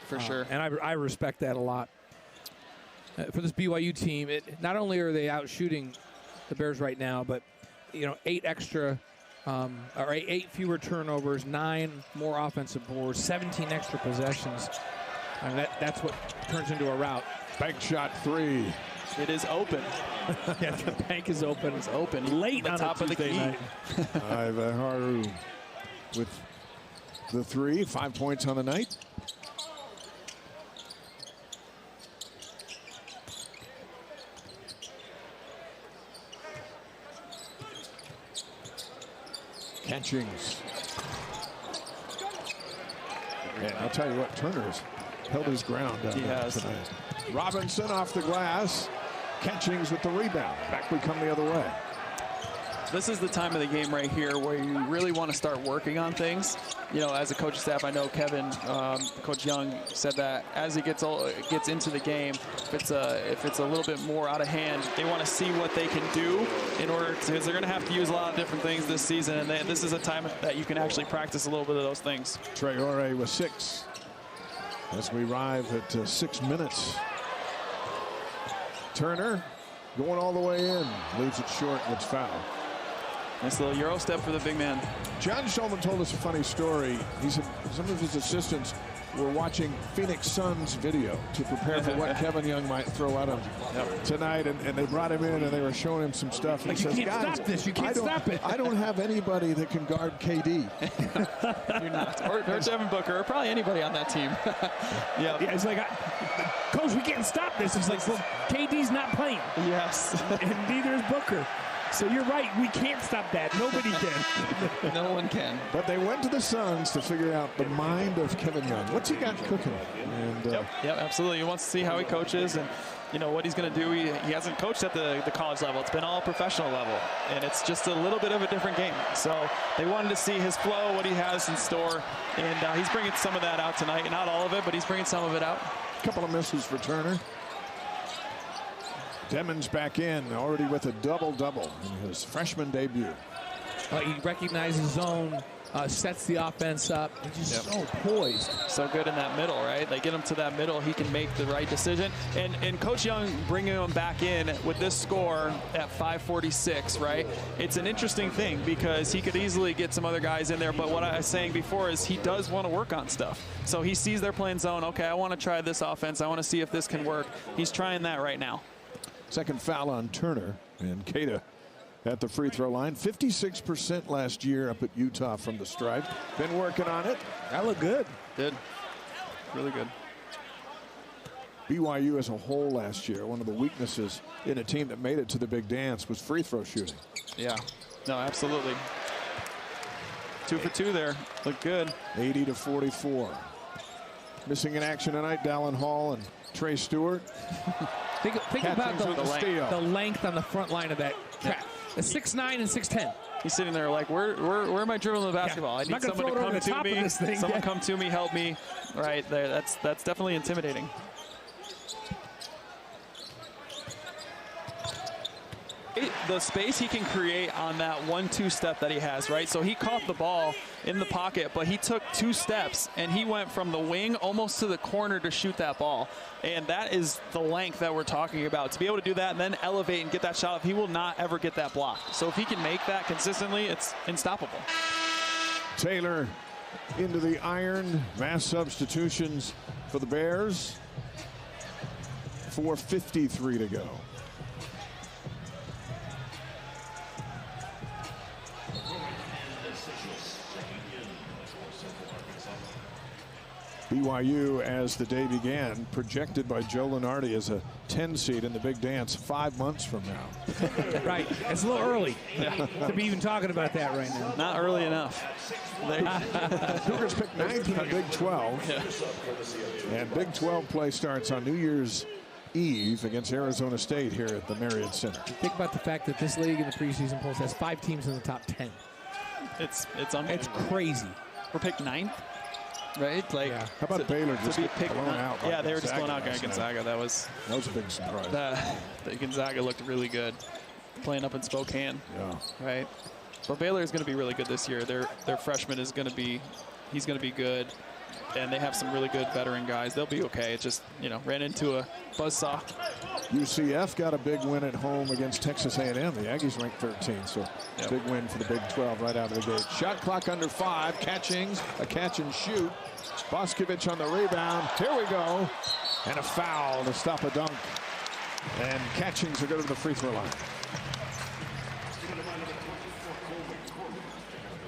[SPEAKER 3] for sure.
[SPEAKER 1] And I respect that a lot. for this BYU team, not only are they out shooting the Bears right now, but 8 fewer turnovers, 9 more offensive boards, 17 extra possessions. And that's what turns into a rout.
[SPEAKER 2] Bank shot 3.
[SPEAKER 3] It is open.
[SPEAKER 1] Yeah, the bank is open.
[SPEAKER 3] It's open.
[SPEAKER 1] Late on
[SPEAKER 3] top of the key.
[SPEAKER 1] night.
[SPEAKER 2] Haru with the 3, 5 points on the night. Catchings. And I'll tell you what, Turner's held his ground down there tonight. Robinson off the glass. Catchings with the rebound. Back we come the other way.
[SPEAKER 3] This is the time of the game right here where you really want to start working on things. As a coaching staff, I know Kevin, Coach Young said that as he gets into the game, if it's a little bit more out of hand, they want to see what they can do in order to, because they're going to have to use a lot of different things this season, and this is a time that you can actually practice a little bit of those things.
[SPEAKER 2] Traore with 6 as we arrive at 6 minutes. Turner going all the way in, leaves it short, gets fouled.
[SPEAKER 3] Nice little Euro step for the big man.
[SPEAKER 2] John Shulman told us a funny story. He said some of his assistants were watching Phoenix Suns video to prepare for what Kevin Young might throw at him tonight, and they brought him in and they were showing him some stuff. And
[SPEAKER 1] Like,
[SPEAKER 2] he
[SPEAKER 1] you
[SPEAKER 2] says,
[SPEAKER 1] can't
[SPEAKER 2] guys,
[SPEAKER 1] stop this. You can't stop it.
[SPEAKER 2] I don't have anybody that can guard KD.
[SPEAKER 3] You're not. Or Devin Booker, or probably anybody on that team.
[SPEAKER 1] Yeah, it's like, Coach, we can't stop this. It's like, well, KD's not playing.
[SPEAKER 3] Yes.
[SPEAKER 1] And neither is Booker. So you're right. We can't stop that. Nobody can.
[SPEAKER 3] No one can.
[SPEAKER 2] But they went to the Suns to figure out the mind of Kevin Young. What's he got cooking? And
[SPEAKER 3] Yep, absolutely. He wants to see how he coaches and what he's going to do. He hasn't coached at the college level. It's been all professional level, and it's just a little bit of a different game. So they wanted to see his flow, what he has in store, and he's bringing some of that out tonight. Not all of it, but he's bringing some of it out.
[SPEAKER 2] a couple of misses for Turner. Demons back in, already with a double-double in his freshman debut.
[SPEAKER 1] He recognizes zone, sets the offense up. He's just so poised.
[SPEAKER 3] So good in that middle, right? They get him to that middle, he can make the right decision. And Coach Young bringing him back in with this score at 5:46, right? It's an interesting thing because he could easily get some other guys in there, but what I was saying before is he does want to work on stuff. So he sees they're playing zone. Okay, I want to try this offense. I want to see if this can work. He's trying that right now.
[SPEAKER 2] Second foul on Turner, and Keita at the free throw line. 56% last year up at Utah from the stripe. Been working on it.
[SPEAKER 1] That looked good.
[SPEAKER 3] Did. Really good.
[SPEAKER 2] BYU as a whole last year, one of the weaknesses in a team that made it to the big dance was free throw shooting.
[SPEAKER 3] Yeah. No, absolutely. 2 for 2 there. Looked good.
[SPEAKER 2] 80-44. Missing in action tonight, Dallin Hall and Trey Stewart.
[SPEAKER 1] Think about
[SPEAKER 2] the
[SPEAKER 1] the length on the front line of that trap. The 6'9" and 6'10".
[SPEAKER 3] He's sitting there like, where am I dribbling the basketball? I need someone to come to me. Someone come to me, help me. Right there. That's definitely intimidating. The space he can create on that 1-2 step that he has, right? So he caught the ball in the pocket, but he took 2 steps and he went from the wing almost to the corner to shoot that ball. And that is the length that we're talking about. To be able to do that and then elevate and get that shot, he will not ever get that blocked. So if he can make that consistently, it's unstoppable.
[SPEAKER 2] Taylor into the iron. Mass substitutions for the Bears. 4:53 to go. BYU, as the day began, projected by Joe Lunardi as a 10 seed in the big dance 5 months from now.
[SPEAKER 1] Right. It's a little early to be even talking about that right now.
[SPEAKER 3] Not early enough.
[SPEAKER 2] Cougars picked 9th in the Big 12. Yeah. And Big 12 play starts on New Year's Eve against Arizona State here at the Marriott Center.
[SPEAKER 1] Think about the fact that this league in the preseason polls has 5 teams in the top 10.
[SPEAKER 3] It's
[SPEAKER 1] crazy.
[SPEAKER 3] We're picked 9th. Right? Like,
[SPEAKER 2] yeah. How about Baylor just
[SPEAKER 3] be
[SPEAKER 2] picked blown out?
[SPEAKER 3] Yeah, they were just blown out by Gonzaga. That was
[SPEAKER 2] a big surprise.
[SPEAKER 3] The Gonzaga looked really good playing up in Spokane.
[SPEAKER 2] Yeah.
[SPEAKER 3] Right. But Baylor is going to be really good this year. Their freshman is going to be, he's going to be good, and they have some really good veteran guys. They'll be okay. It just ran into a buzzsaw.
[SPEAKER 2] UCF got a big win at home against Texas A&M. The Aggies ranked 13, so big win for the Big 12 right out of the gate. Shot clock under 5. Catchings, a catch and shoot. Boscovich on the rebound. Here we go. And a foul to stop a dunk. And Catchings will go to the free throw line.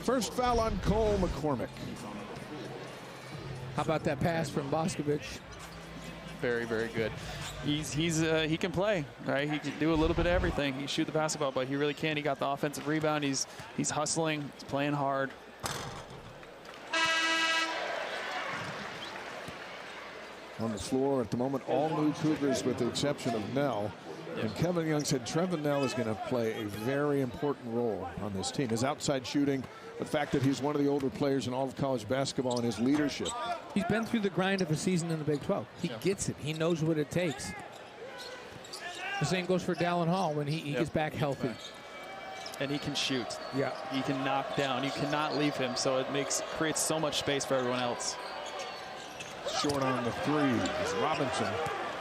[SPEAKER 2] First foul on Cole McCormick.
[SPEAKER 1] How about that pass from Boscovich?
[SPEAKER 3] Very, very good. He can play, right? He can do a little bit of everything. He can shoot the basketball, but he really can. He got the offensive rebound. He's hustling. He's playing hard.
[SPEAKER 2] On the floor at the moment, all new Cougars with the exception of Nell. And Kevin Young said Trevin Nell is going to play a very important role on this team. His outside shooting, the fact that he's one of the older players in all of college basketball, and his leadership.
[SPEAKER 1] He's been through the grind of a season in the Big 12. He gets it. He knows what it takes. The same goes for Dallin Hall when he gets back healthy.
[SPEAKER 3] And he can shoot.
[SPEAKER 1] Yeah.
[SPEAKER 3] He can knock down. You cannot leave him, so it creates so much space for everyone else.
[SPEAKER 2] Short on the three is Robinson.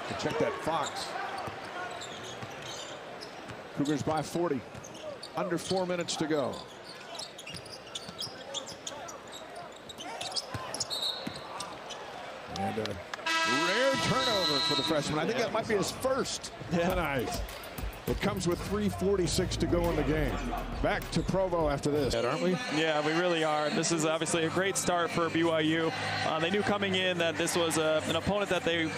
[SPEAKER 2] To check that Fox. Cougars by 40. Under 4 minutes to go. And a rare turnover for the freshman. I think that might be his first tonight. It comes with 3:46 to go in the game. Back to Provo after this, aren't we?
[SPEAKER 3] Yeah, we really are. This is obviously a great start for BYU. They knew coming in that this was an opponent that they,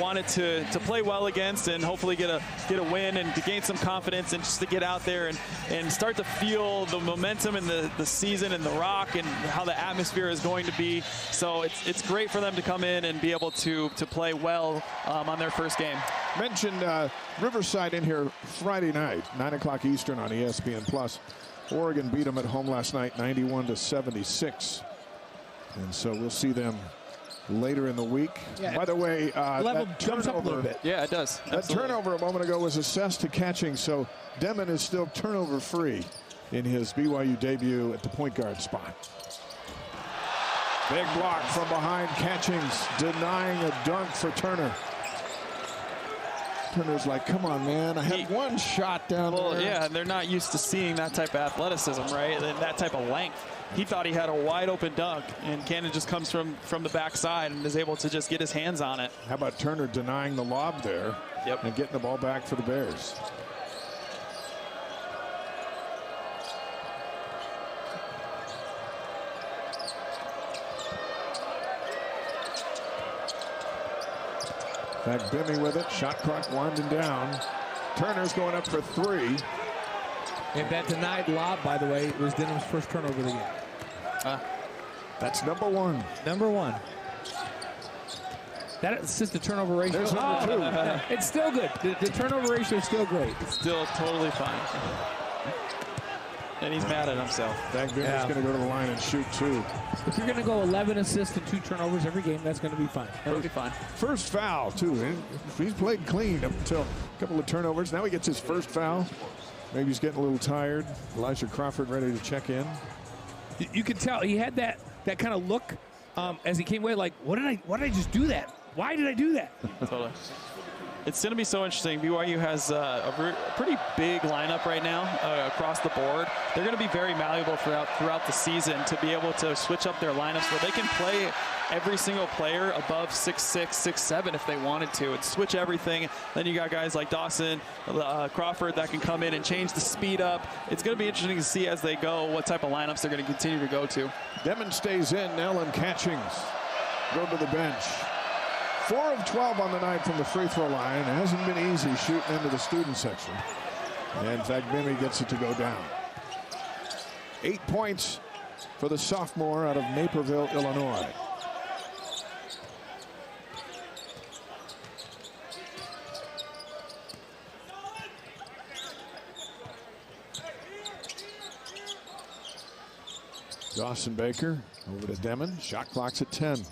[SPEAKER 3] wanted to play well against and hopefully get a win and to gain some confidence and just to get out there and start to feel the momentum in the season and the rock and how the atmosphere is going to be. So it's great for them to come in and be able to play well on their first game.
[SPEAKER 2] Mentioned Riverside in here Friday night, 9 o'clock Eastern on ESPN+. Oregon beat them at home last night, 91-76. And so we'll see them later in the week. Yeah. By the way,
[SPEAKER 1] level jumps up a little bit.
[SPEAKER 3] Yeah, it does.
[SPEAKER 2] That turnover a moment ago was assessed to Catching, so Demon is still turnover-free in his BYU debut at the point guard spot. Big block from behind. Catchings denying a dunk for Turner. Turner's like, come on, man. I had one shot down there.
[SPEAKER 3] Well, yeah, they're not used to seeing that type of athleticism, right? And that type of length. He thought he had a wide open dunk, and Cannon just comes from the backside and is able to just get his hands on it.
[SPEAKER 2] How about Turner denying the lob there and getting the ball back for the Bears? Back Bimmy with it. Shot clock winding down. Turner's going up for 3.
[SPEAKER 1] And that denied lob, by the way, was Denham's first turnover of the game.
[SPEAKER 2] That's number 1.
[SPEAKER 1] Number 1. That assist to turnover ratio.
[SPEAKER 2] There's number 2.
[SPEAKER 1] It's still good. The turnover ratio is still great.
[SPEAKER 3] It's still totally fine. And he's mad at himself.
[SPEAKER 2] That Bimmy's going to go to the line and shoot 2.
[SPEAKER 1] If you're going to go 11 assists and 2 turnovers every game, that's going to be fine.
[SPEAKER 3] That'll be fine.
[SPEAKER 2] First foul, too. He's played clean up until a couple of turnovers. Now he gets his first foul. Maybe he's getting a little tired. Elijah Crawford ready to check in.
[SPEAKER 1] You could tell he had that kind of look as he came away, like, why did I just do that? Why did I do that?
[SPEAKER 3] Totally. It's going to be so interesting. BYU has a pretty big lineup right now across the board. They're going to be very malleable throughout the season to be able to switch up their lineups where they can play every single player above 6'6", 6'7" if they wanted to and switch everything. Then you got guys like Dawson, Crawford that can come in and change the speed up. It's going to be interesting to see as they go what type of lineups they're going to continue to go to.
[SPEAKER 2] Demon stays in. Nell and Catchings go to the bench. 4 of 12 on the night from the free throw line. It hasn't been easy shooting into the student section. And in fact, Bimmy gets it to go down. 8 points for the sophomore out of Naperville, Illinois. Dawson Baker over to Demon. Shot clock's at 10.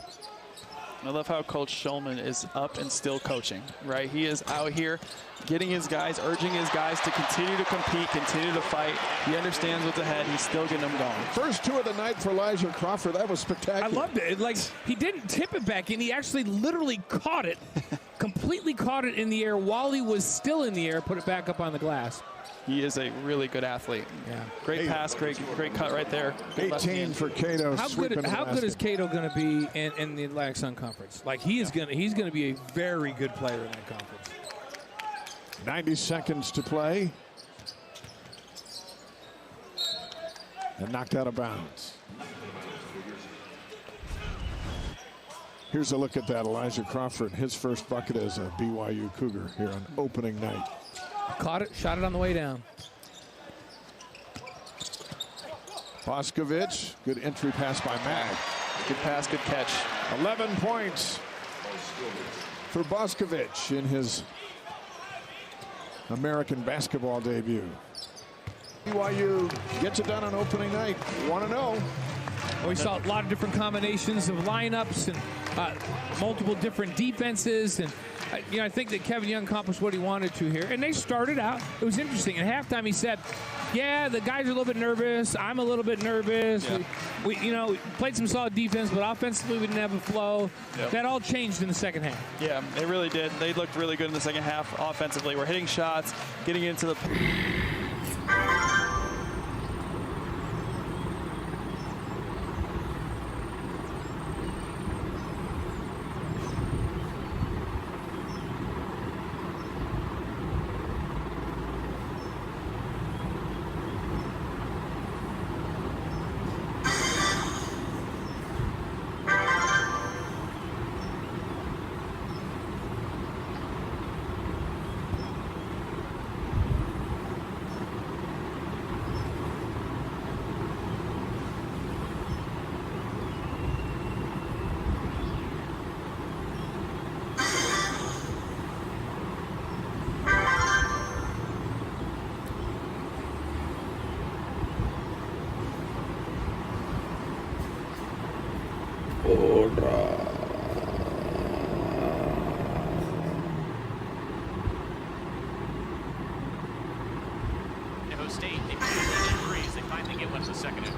[SPEAKER 3] I love how Coach Shulman is up and still coaching, right? He is out here getting his guys, urging his guys to continue to compete, continue to fight. He understands what's ahead. He's still getting them going.
[SPEAKER 2] First 2 of the night for Elijah Crawford. That was spectacular.
[SPEAKER 1] I loved it. Like, he didn't tip it back in. He actually literally caught it completely caught it in the air while he was still in the air, put it back up on the glass.
[SPEAKER 3] He is a really good athlete.
[SPEAKER 1] Yeah.
[SPEAKER 3] Great pass, great cut right there.
[SPEAKER 2] 18 for Cato.
[SPEAKER 1] How good is Cato going to be in the Atlantic Sun Conference? Like he's going to be a very good player in that conference.
[SPEAKER 2] 90 seconds to play. And knocked out of bounds. Here's a look at that. Elijah Crawford, his first bucket as a BYU Cougar here on opening night.
[SPEAKER 1] Caught it, shot it on the way down.
[SPEAKER 2] Boscovich, good entry pass by Mag.
[SPEAKER 3] Good pass, good catch.
[SPEAKER 2] 11 points for Boscovich in his American basketball debut. BYU gets it done on opening night, 1-0.
[SPEAKER 1] Well, we saw a lot of different combinations of lineups and multiple different defenses. And, I think that Kevin Young accomplished what he wanted to here. And they started out. It was interesting. At halftime, he said, yeah, the guys are a little bit nervous. I'm a little bit nervous. Yeah. We played some solid defense, but offensively we didn't have a flow. Yep. That all changed in the second half.
[SPEAKER 3] Yeah, they really did. They looked really good in the second half offensively. We're hitting shots, getting into the...
[SPEAKER 5] State, they freeze. They finally get one in the second half.